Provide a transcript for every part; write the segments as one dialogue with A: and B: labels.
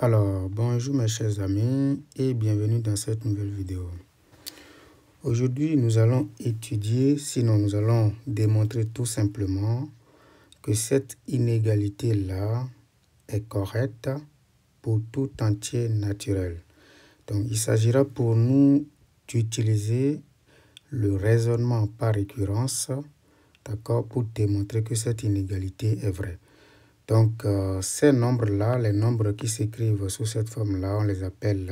A: Alors, bonjour mes chers amis et bienvenue dans cette nouvelle vidéo. Aujourd'hui, nous allons étudier, sinon nous allons démontrer tout simplement que cette inégalité-là est correcte pour tout entier naturel. Donc, il s'agira pour nous d'utiliser le raisonnement par récurrence, d'accord, pour démontrer que cette inégalité est vraie. Donc, ces nombres-là, les nombres qui s'écrivent sous cette forme-là, on les appelle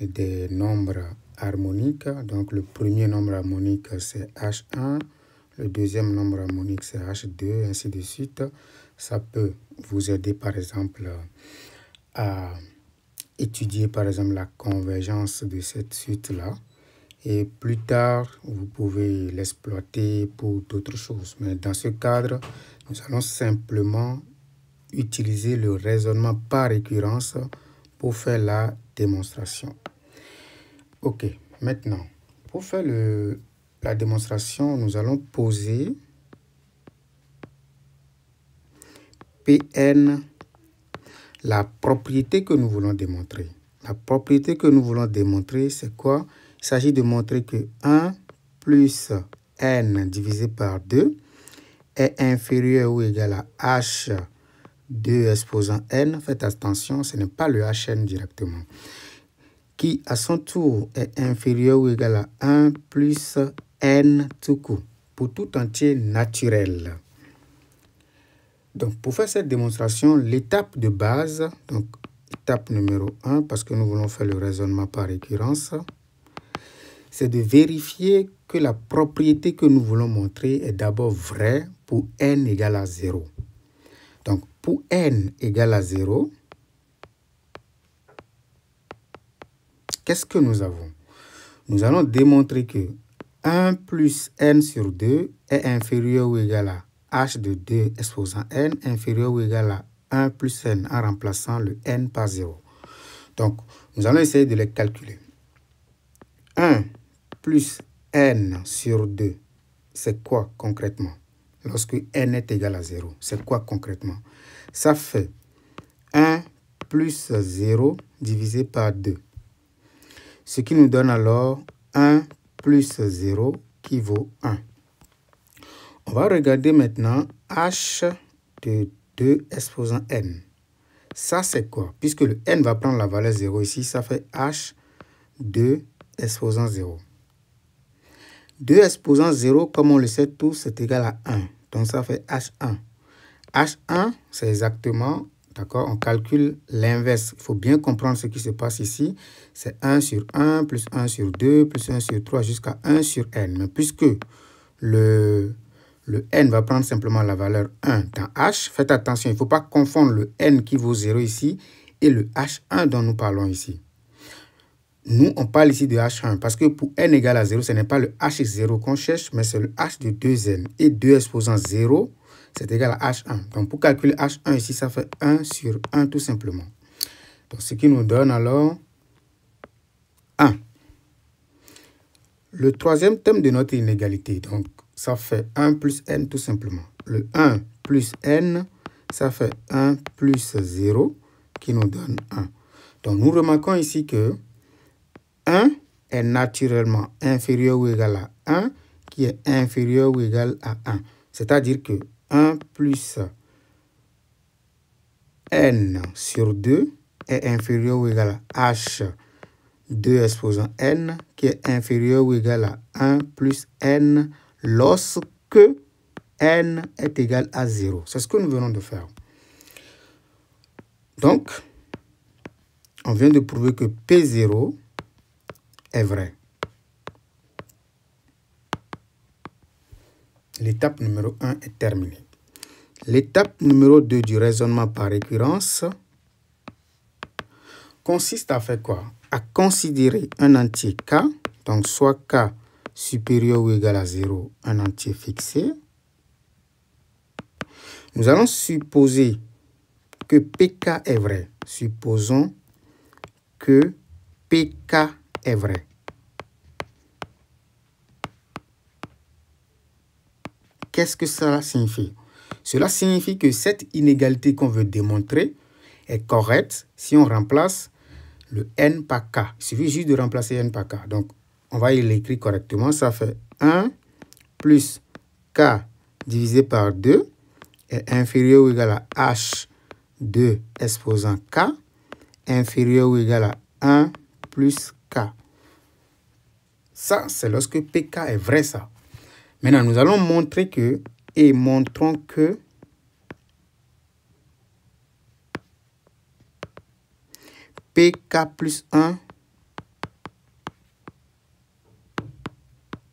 A: des nombres harmoniques. Donc, le premier nombre harmonique, c'est H1. Le deuxième nombre harmonique, c'est H2, ainsi de suite. Ça peut vous aider, par exemple, à étudier, par exemple, la convergence de cette suite-là. Et plus tard, vous pouvez l'exploiter pour d'autres choses. Mais dans ce cadre, nous allons simplement utiliser le raisonnement par récurrence pour faire la démonstration. Ok, maintenant, pour faire la démonstration, nous allons poser Pn, la propriété que nous voulons démontrer. La propriété que nous voulons démontrer, c'est quoi? Il s'agit de montrer que 1 plus n divisé par 2 est inférieur ou égal à h2 exposant n. Faites attention, ce n'est pas le hn directement. Qui, à son tour, est inférieur ou égal à 1 plus n tout court, pour tout entier naturel. Donc, pour faire cette démonstration, l'étape de base, donc étape numéro 1, parce que nous voulons faire le raisonnement par récurrence, c'est de vérifier que la propriété que nous voulons montrer est d'abord vraie pour n égale à 0. Donc, pour n égale à 0, qu'est-ce que nous avons? Nous allons démontrer que 1 plus n sur 2 est inférieur ou égal à h de 2 exposant n, inférieur ou égal à 1 plus n en remplaçant le n par 0. Donc, nous allons essayer de les calculer. 1 plus n sur 2, c'est quoi concrètement? Lorsque n est égal à 0, c'est quoi concrètement? Ça fait 1 plus 0 divisé par 2. Ce qui nous donne alors 1 plus 0 qui vaut 1. On va regarder maintenant h de 2 exposant n. Ça, c'est quoi? Puisque le n va prendre la valeur 0 ici, ça fait h 2 exposant 0. 2 exposant 0, comme on le sait tous, c'est égal à 1. Donc, ça fait H1. H1, c'est exactement, d'accord, on calcule l'inverse. Il faut bien comprendre ce qui se passe ici. C'est 1 sur 1, plus 1 sur 2, plus 1 sur 3, jusqu'à 1 sur n. Mais puisque le n va prendre simplement la valeur 1 dans H, faites attention, il ne faut pas confondre le n qui vaut 0 ici et le H1 dont nous parlons ici. Nous, on parle ici de H1 parce que pour n égale à 0, ce n'est pas le H0 qu'on cherche, mais c'est le H de 2n. Et 2 exposant 0, c'est égal à H1. Donc, pour calculer H1 ici, ça fait 1 sur 1 tout simplement. Donc, ce qui nous donne alors 1. Le troisième terme de notre inégalité, donc, ça fait 1 plus n tout simplement. Le 1 plus n, ça fait 1 plus 0 qui nous donne 1. Donc, nous remarquons ici que 1 est naturellement inférieur ou égal à 1, qui est inférieur ou égal à 1. C'est-à-dire que 1 plus n sur 2 est inférieur ou égal à h2 exposant n, qui est inférieur ou égal à 1 plus n lorsque n est égal à 0. C'est ce que nous venons de faire. Donc, on vient de prouver que P0 est vrai. L'étape numéro 1 est terminée. L'étape numéro 2 du raisonnement par récurrence consiste à faire quoi? À considérer un entier k, donc soit k supérieur ou égal à 0, un entier fixé. Nous allons supposer que pk est vrai. Supposons que pk est vrai. Qu'est-ce que cela signifie? Cela signifie que cette inégalité qu'on veut démontrer est correcte si on remplace le n par k. Il suffit juste de remplacer n par k. Donc, on va l'écrire correctement. Ça fait 1 plus k divisé par 2 est inférieur ou égal à h de exposant k inférieur ou égal à 1 plus k. Ça, c'est lorsque pk est vrai, ça. Maintenant, nous allons montrer que, et montrons que pk plus 1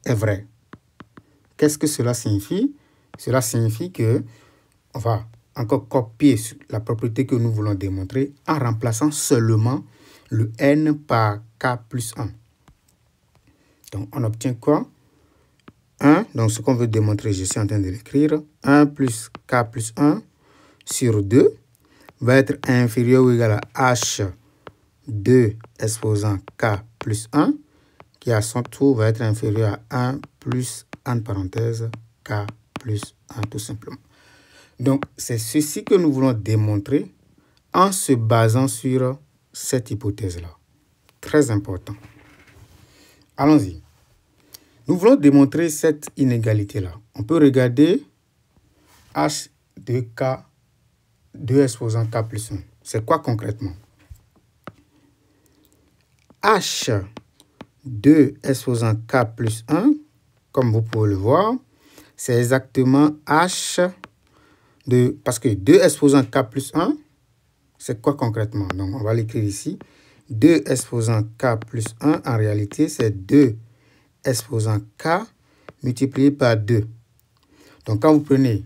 A: est vrai. Qu'est-ce que cela signifie? Cela signifie que on va encore copier la propriété que nous voulons démontrer en remplaçant seulement le n par k plus 1. Donc, on obtient quoi? 1, donc ce qu'on veut démontrer, je suis en train de l'écrire, 1 plus k plus 1 sur 2 va être inférieur ou égal à h de exposant k plus 1, qui à son tour va être inférieur à 1 plus, entre parenthèses, k plus 1, tout simplement. Donc, c'est ceci que nous voulons démontrer en se basant sur cette hypothèse-là. Très important. Allons-y. Nous voulons démontrer cette inégalité-là. On peut regarder h de k, 2 exposant k plus 1. C'est quoi concrètement? H de exposant k plus 1, comme vous pouvez le voir, c'est exactement h de... Parce que 2 exposant k plus 1, c'est quoi concrètement? Donc, on va l'écrire ici. 2 exposant k plus 1, en réalité, c'est 2 exposant k multiplié par 2. Donc, quand vous prenez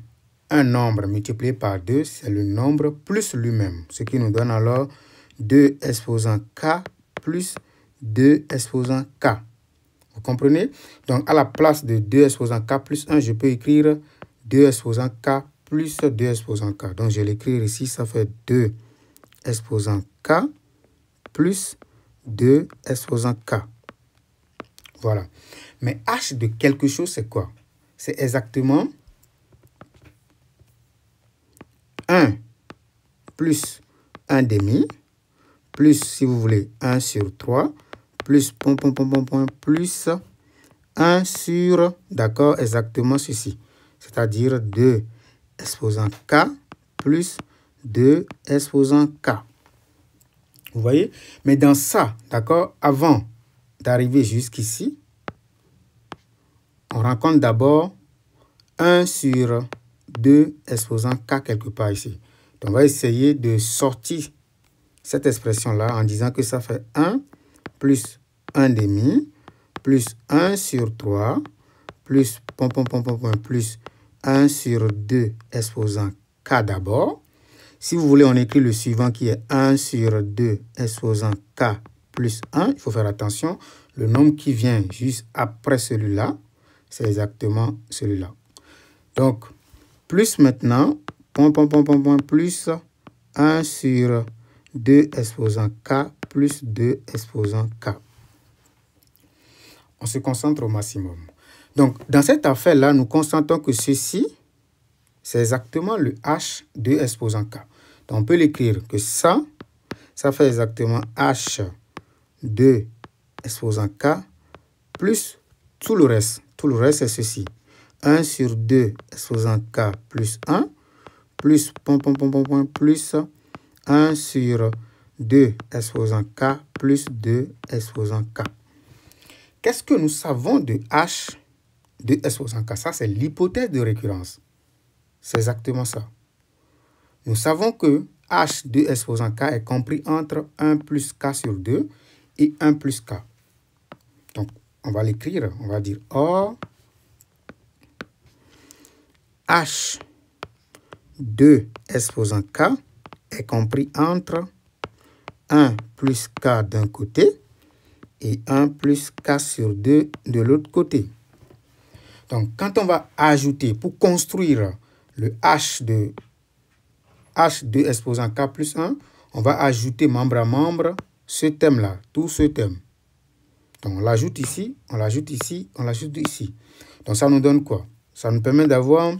A: un nombre multiplié par 2, c'est le nombre plus lui-même. Ce qui nous donne alors 2 exposant k plus 2 exposant k. Vous comprenez? Donc, à la place de 2 exposant k plus 1, je peux écrire 2 exposant k plus 2 exposant k. Donc, je vais l'écrire ici, ça fait 2 exposant k plus 2 exposant k. Voilà. Mais h de quelque chose, c'est quoi? C'est exactement 1 plus 1 demi, plus, si vous voulez, 1 sur 3, plus, plus 1 sur, d'accord, exactement ceci. C'est-à-dire 2 exposant k plus 2 exposant k. Vous voyez? Mais dans ça, d'accord, avant d'arriver jusqu'ici, on rencontre d'abord 1 sur 2 exposant k quelque part ici. Donc, on va essayer de sortir cette expression-là en disant que ça fait 1 plus 1 demi plus 1 sur 3 plus, plus 1 sur 2 exposant k d'abord. Si vous voulez, on écrit le suivant qui est 1 sur 2 exposant k plus 1. Il faut faire attention. Le nombre qui vient juste après celui-là, c'est exactement celui-là. Donc, plus maintenant, plus 1 sur 2 exposant k plus 2 exposant k. On se concentre au maximum. Donc, dans cette affaire-là, nous constatons que ceci, c'est exactement le h de exposant k. Donc, on peut l'écrire que ça fait exactement h de exposant k plus tout le reste. Tout le reste, c'est ceci. 1 sur 2 exposant k plus 1 plus, plus 1 sur 2 exposant k plus 2 exposant k. Qu'est-ce que nous savons de h de exposant k? Ça, c'est l'hypothèse de récurrence. C'est exactement ça. Nous savons que h de exposant k est compris entre 1 plus k sur 2 et 1 plus k. Donc, on va l'écrire. On va dire or h de exposant k est compris entre 1 plus k d'un côté et 1 plus k sur 2 de l'autre côté. Donc, quand on va ajouter, pour construire le h de exposant k plus 1, on va ajouter membre à membre ce thème-là, tout ce thème. Donc, on l'ajoute ici, on l'ajoute ici, on l'ajoute ici. Donc, ça nous donne quoi? Ça nous permet d'avoir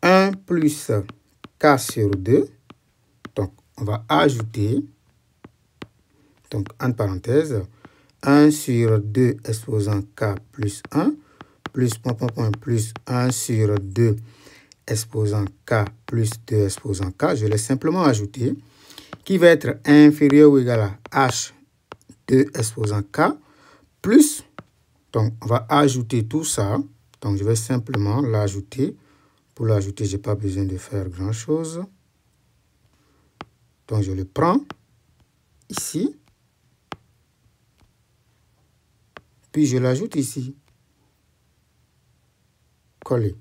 A: 1 plus k sur 2 on va ajouter, donc entre parenthèses, 1 sur 2 exposant k plus 1, plus plus 1 sur 2 exposant k plus 2 exposant k. Je l'ai simplement ajouté, qui va être inférieur ou égal à h2 exposant k, plus, donc on va ajouter tout ça. Donc je vais simplement l'ajouter. Pour l'ajouter, je n'ai pas besoin de faire grand-chose. Donc je le prends ici. Puis je l'ajoute ici. Coller.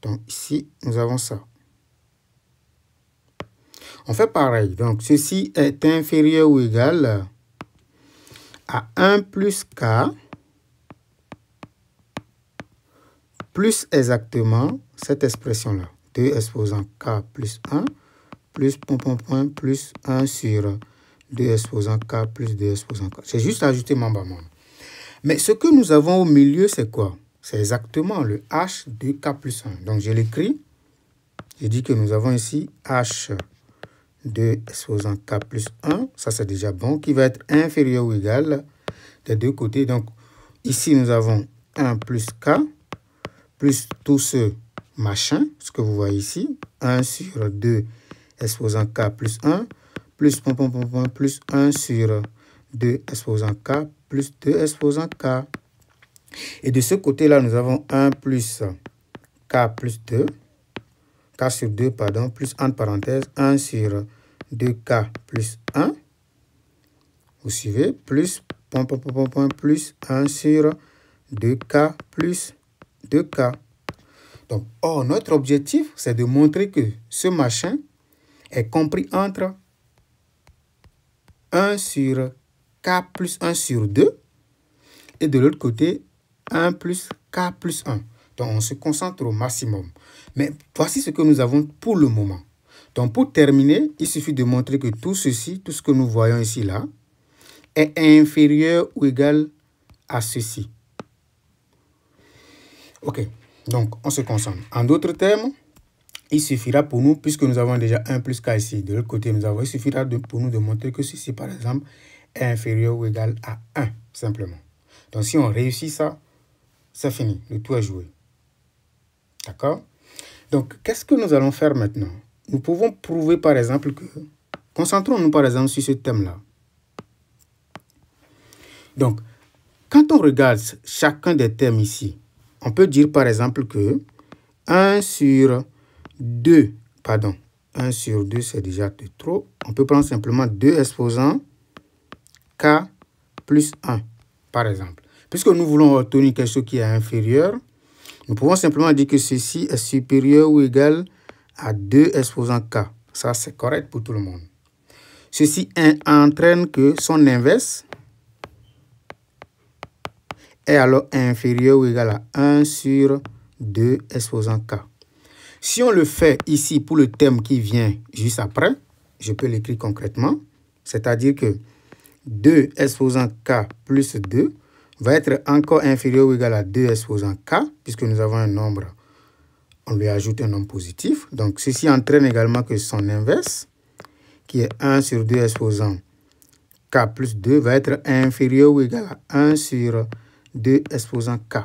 A: Donc ici, nous avons ça. On fait pareil. Donc ceci est inférieur ou égal à 1 plus k plus exactement cette expression-là. 2 exposant k plus 1 plus plus 1 sur 2 exposant k plus 2 exposant k. J'ai juste ajouté membre à membre. Mais ce que nous avons au milieu, c'est quoi? C'est exactement le h de k plus 1. Donc je l'écris. Je dis que nous avons ici h de exposant k plus 1. Ça, c'est déjà bon. Qui va être inférieur ou égal des deux côtés. Donc ici, nous avons 1 plus k plus tout ce machin, ce que vous voyez ici, 1 sur 2 exposant k plus 1, plus plus 1 sur 2 exposant k plus 2 exposant k. Et de ce côté-là, nous avons 1 plus k plus 2, k sur 2, pardon, plus entre parenthèses, 1 sur 2k plus 1. Vous suivez, plus, plus 1 sur 2k plus 2k. Donc, notre objectif, c'est de montrer que ce machin est compris entre 1 sur k plus 1 sur 2 et de l'autre côté, 1 plus k plus 1. Donc, on se concentre au maximum. Mais voici ce que nous avons pour le moment. Donc, pour terminer, il suffit de montrer que tout ceci, tout ce que nous voyons ici, là, est inférieur ou égal à ceci. OK. Donc, on se concentre. En d'autres termes, il suffira pour nous, puisque nous avons déjà 1 plus k ici, de l'autre côté, il suffira pour nous de montrer que ceci, par exemple, est inférieur ou égal à 1, simplement. Donc, si on réussit ça, c'est fini. Le tout est joué. D'accord? Donc, qu'est-ce que nous allons faire maintenant? Nous pouvons prouver, par exemple, que... Concentrons-nous, par exemple, sur ce thème-là. Donc, quand on regarde chacun des thèmes ici, on peut dire, par exemple, que 1 sur 2, pardon, 1 sur 2, c'est déjà de trop. On peut prendre simplement 2 exposants k plus 1, par exemple. Puisque nous voulons obtenir quelque chose qui est inférieur, nous pouvons simplement dire que ceci est supérieur ou égal à 2 exposants k. Ça, c'est correct pour tout le monde. Ceci entraîne que son inverse est alors inférieur ou égal à 1 sur 2 exposant k. Si on le fait ici pour le thème qui vient juste après, je peux l'écrire concrètement, c'est-à-dire que 2 exposant k plus 2 va être encore inférieur ou égal à 2 exposant k, puisque nous avons un nombre, on lui ajoute un nombre positif. Donc, ceci entraîne également que son inverse, qui est 1 sur 2 exposant k plus 2, va être inférieur ou égal à 1 sur 2 exposant k.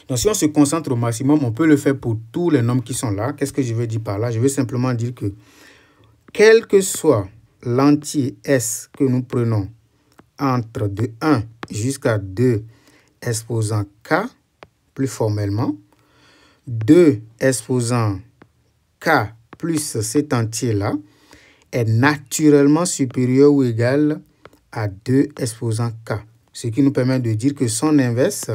A: Donc, si on se concentre au maximum, on peut le faire pour tous les nombres qui sont là. Qu'est-ce que je veux dire par là? Je veux simplement dire que, quel que soit l'entier S que nous prenons entre de 1 jusqu'à 2 exposant k, plus formellement, 2 exposant k plus cet entier-là est naturellement supérieur ou égal à 2 exposant k. Ce qui nous permet de dire que son inverse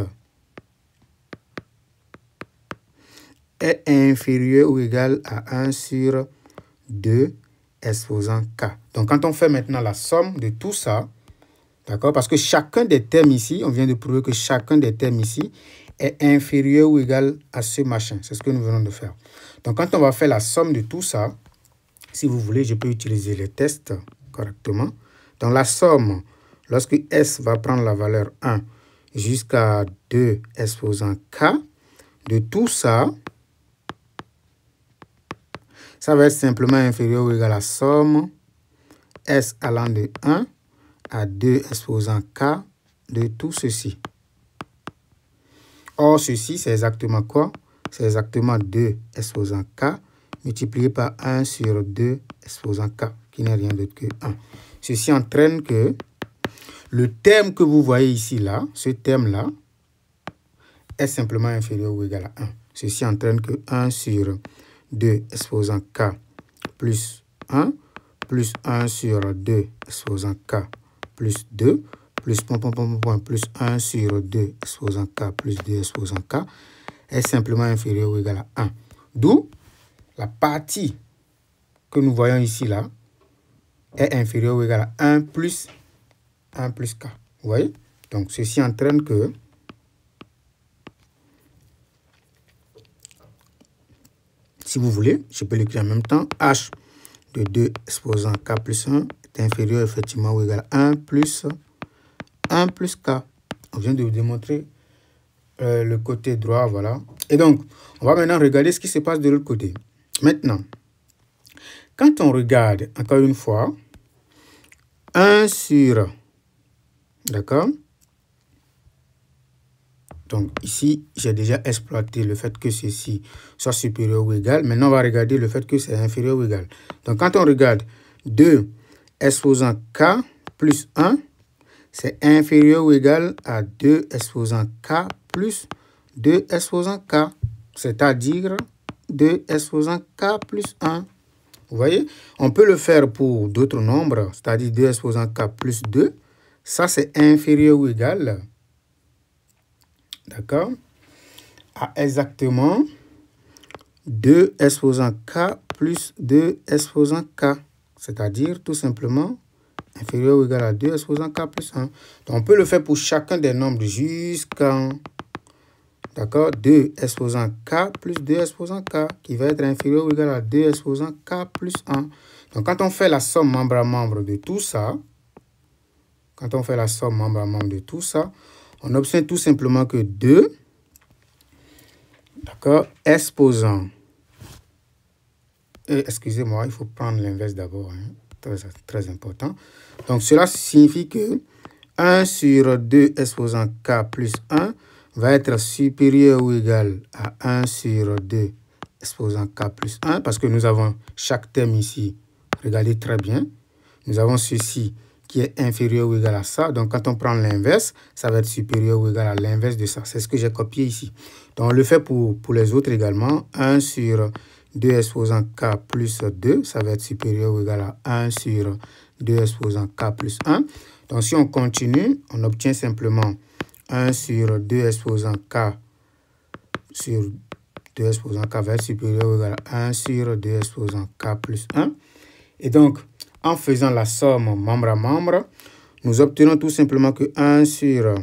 A: est inférieur ou égal à 1 sur 2 exposant k. Donc, quand on fait maintenant la somme de tout ça, d'accord, parce que chacun des termes ici, on vient de prouver que chacun des termes ici est inférieur ou égal à ce machin. C'est ce que nous venons de faire. Donc, quand on va faire la somme de tout ça, si vous voulez, je peux utiliser les tests correctement. Donc, la somme, lorsque S va prendre la valeur 1 jusqu'à 2 exposant k, de tout ça, ça va être simplement inférieur ou égal à somme S allant de 1 à 2 exposant K de tout ceci. Or, ceci, c'est exactement quoi? C'est exactement 2 exposant K multiplié par 1 sur 2 exposant K, qui n'est rien d'autre que 1. Ceci entraîne que le terme que vous voyez ici, là, ce terme-là, est simplement inférieur ou égal à 1. Ceci entraîne que 1 sur 2 exposant K plus 1 sur 2 exposant K plus 2 plus plus 1 sur 2 exposant K plus 2 exposant K est simplement inférieur ou égal à 1. D'où la partie que nous voyons ici là est inférieure ou égal à 1 plus K. Vous voyez? Donc ceci entraîne que si vous voulez, je peux l'écrire en même temps. H de 2 exposant K plus 1 est inférieur effectivement ou égal à 1 plus K. On vient de vous démontrer le côté droit, voilà. Et donc, on va maintenant regarder ce qui se passe de l'autre côté. Maintenant, quand on regarde, encore une fois, 1 sur, d'accord? Donc ici, j'ai déjà exploité le fait que ceci soit supérieur ou égal. Maintenant, on va regarder le fait que c'est inférieur ou égal. Donc quand on regarde 2 exposant K plus 1, c'est inférieur ou égal à 2 exposant K plus 2 exposant K. C'est-à-dire 2 exposant K plus 1. Vous voyez? On peut le faire pour d'autres nombres, c'est-à-dire 2 exposant K plus 2. Ça, c'est inférieur ou égal, d'accord, à exactement 2 exposant K plus 2 exposant K. C'est-à-dire tout simplement inférieur ou égal à 2 exposant K plus 1. Donc, on peut le faire pour chacun des nombres jusqu'en, d'accord, 2 exposant K plus 2 exposant K, qui va être inférieur ou égal à 2 exposant K plus 1. Donc, quand on fait la somme membre à membre de tout ça, on obtient tout simplement que 2, d'accord, exposant, excusez-moi, il faut prendre l'inverse d'abord, hein, très important. Donc, cela signifie que 1 sur 2 exposant K plus 1 va être supérieur ou égal à 1 sur 2 exposant K plus 1, parce que nous avons chaque terme ici. Regardez très bien. Nous avons ceci qui est inférieur ou égal à ça. Donc, quand on prend l'inverse, ça va être supérieur ou égal à l'inverse de ça. C'est ce que j'ai copié ici. Donc, on le fait pour les autres également. 1 sur 2 exposant K plus 2, ça va être supérieur ou égal à 1 sur 2 exposant K plus 1. Donc, si on continue, on obtient simplement 1 sur 2 exposant K sur 2 exposant K va être supérieur ou égal à 1 sur 2 exposant K plus 1. Et donc, en faisant la somme membre à membre, nous obtenons tout simplement que 1 sur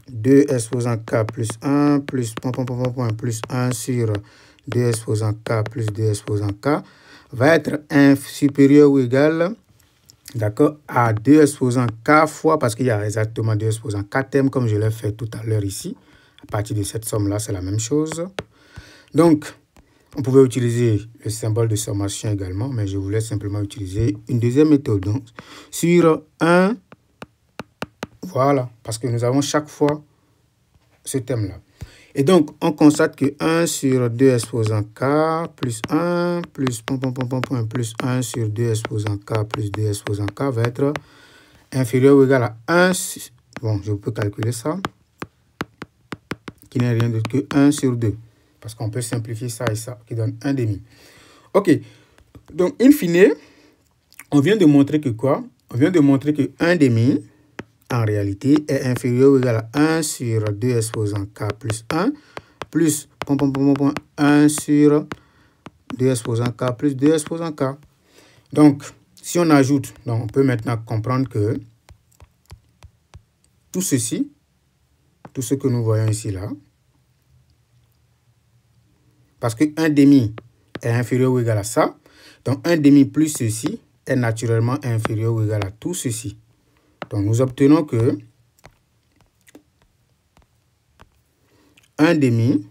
A: 2 exposant K plus 1 plus plus 1 sur 2 exposant K plus 2 exposant K va être supérieur ou égal, d'accord, à 2 exposant K fois, parce qu'il y a exactement 2 exposant K termes comme je l'ai fait tout à l'heure ici. À partir de cette somme-là, c'est la même chose. Donc, on pouvait utiliser le symbole de sommation également, mais je voulais simplement utiliser une deuxième méthode. Donc, sur 1, voilà, parce que nous avons chaque fois ce thème-là. Et donc, on constate que 1 sur 2 exposant K plus 1 plus plus 1 sur 2 exposant K plus 2 exposant K va être inférieur ou égal à 1. Bon, je peux calculer ça, qui n'est rien d'autre que 1 sur 2. Parce qu'on peut simplifier ça et ça, qui donne 1 demi. OK. Donc, in fine, on vient de montrer que quoi? On vient de montrer que 1 demi, en réalité, est inférieur ou égal à 1 sur 2 exposant K plus 1, plus 1 sur 2 exposant K plus 2 exposant K. Donc, si on ajoute, donc on peut maintenant comprendre que tout ceci, tout ce que nous voyons ici, là, parce que 1 demi est inférieur ou égal à ça. Donc, 1 demi plus ceci est naturellement inférieur ou égal à tout ceci. Donc, nous obtenons que 1 demi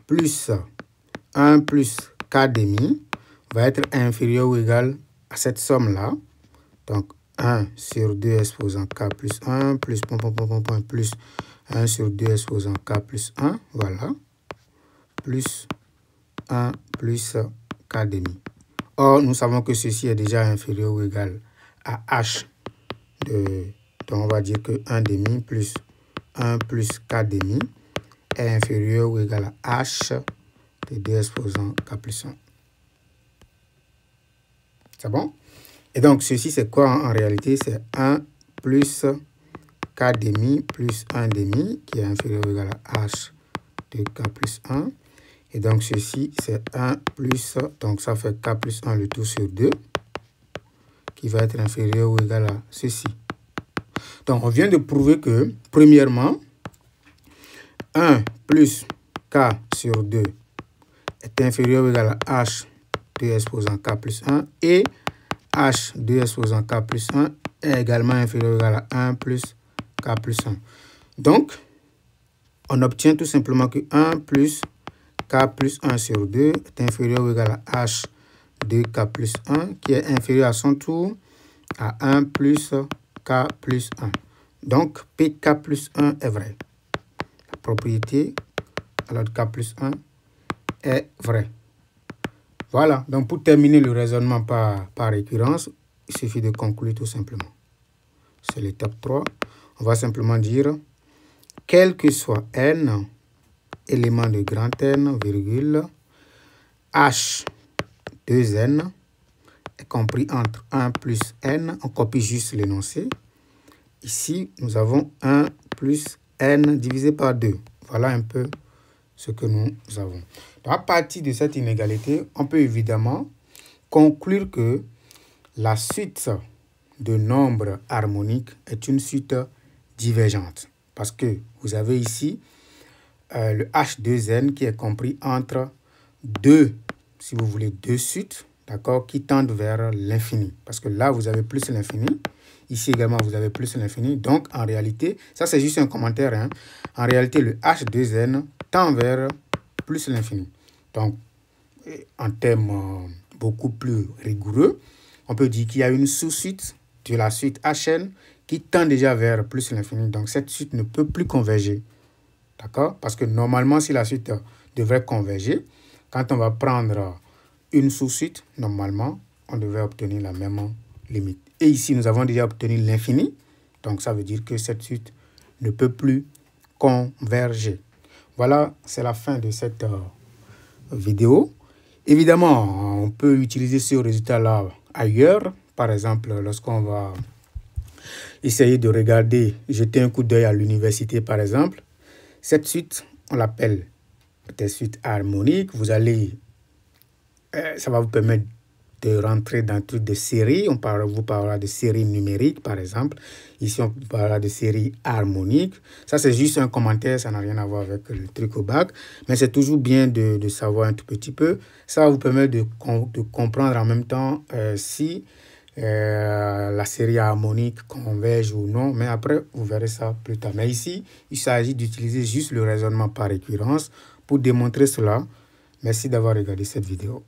A: plus 1 plus k demi va être inférieur ou égal à cette somme-là. Donc, 1 sur 2 exposant k plus 1 plus plus 1 sur 2 exposant k plus 1, voilà, plus 1 plus k demi. Or, nous savons que ceci est déjà inférieur ou égal à h de... Donc, on va dire que 1 demi plus 1 plus k demi est inférieur ou égal à h de 2 exposant k plus 1. C'est bon? Et donc, ceci, c'est quoi en réalité? C'est 1 plus k demi plus 1 demi qui est inférieur ou égal à h de k plus 1. Et donc, ceci, c'est 1 plus, donc ça fait k plus 1 le tout sur 2 qui va être inférieur ou égal à ceci. Donc, on vient de prouver que, premièrement, 1 plus k sur 2 est inférieur ou égal à h de exposant k plus 1 et h de exposant k plus 1 est également inférieur ou égal à 1 plus k plus 1. Donc, on obtient tout simplement que 1 plus k plus 1 sur 2 est inférieur ou égal à h de k plus 1 qui est inférieur à son tour à 1 plus k plus 1. Donc, pk plus 1 est vrai. La propriété alors de k plus 1 est vraie. Voilà, donc pour terminer le raisonnement par récurrence, il suffit de conclure tout simplement. C'est l'étape 3. On va simplement dire, quel que soit n, élément de grand N, virgule, h 2n est compris entre 1 plus n, on copie juste l'énoncé. Ici, nous avons 1 plus n divisé par 2. Voilà un peu ce que nous avons. Donc, à partir de cette inégalité, on peut évidemment conclure que la suite de nombres harmoniques est une suite divergente. Parce que vous avez ici le H2n qui est compris entre deux, si vous voulez, deux suites, d'accord, qui tendent vers l'infini. Parce que là, vous avez plus l'infini. Ici également, vous avez plus l'infini. Donc, en réalité, ça c'est juste un commentaire. Hein. En réalité, le H2n tend vers plus l'infini. Donc, en termes beaucoup plus rigoureux, on peut dire qu'il y a une sous-suite de la suite Hn qui tend déjà vers plus l'infini. Donc, cette suite ne peut plus converger. D'accord? Parce que normalement, si la suite devrait converger, quand on va prendre une sous-suite, normalement, on devrait obtenir la même limite. Et ici, nous avons déjà obtenu l'infini. Donc, ça veut dire que cette suite ne peut plus converger. Voilà, c'est la fin de cette vidéo. Évidemment, on peut utiliser ce résultat-là ailleurs. Par exemple, lorsqu'on va essayer de regarder, jeter un coup d'œil à l'université, par exemple. Cette suite, on l'appelle des suites harmoniques. Vous allez, ça va vous permettre de rentrer dans tout de séries. On vous parlera de séries numériques, par exemple. Ici, on parlera de séries harmoniques. Ça, c'est juste un commentaire. Ça n'a rien à voir avec le truc au bac. Mais c'est toujours bien de savoir un tout petit peu. Ça va vous permettre de comprendre en même temps si la série harmonique converge ou non. Mais après, vous verrez ça plus tard. Mais ici, il s'agit d'utiliser juste le raisonnement par récurrence pour démontrer cela. Merci d'avoir regardé cette vidéo.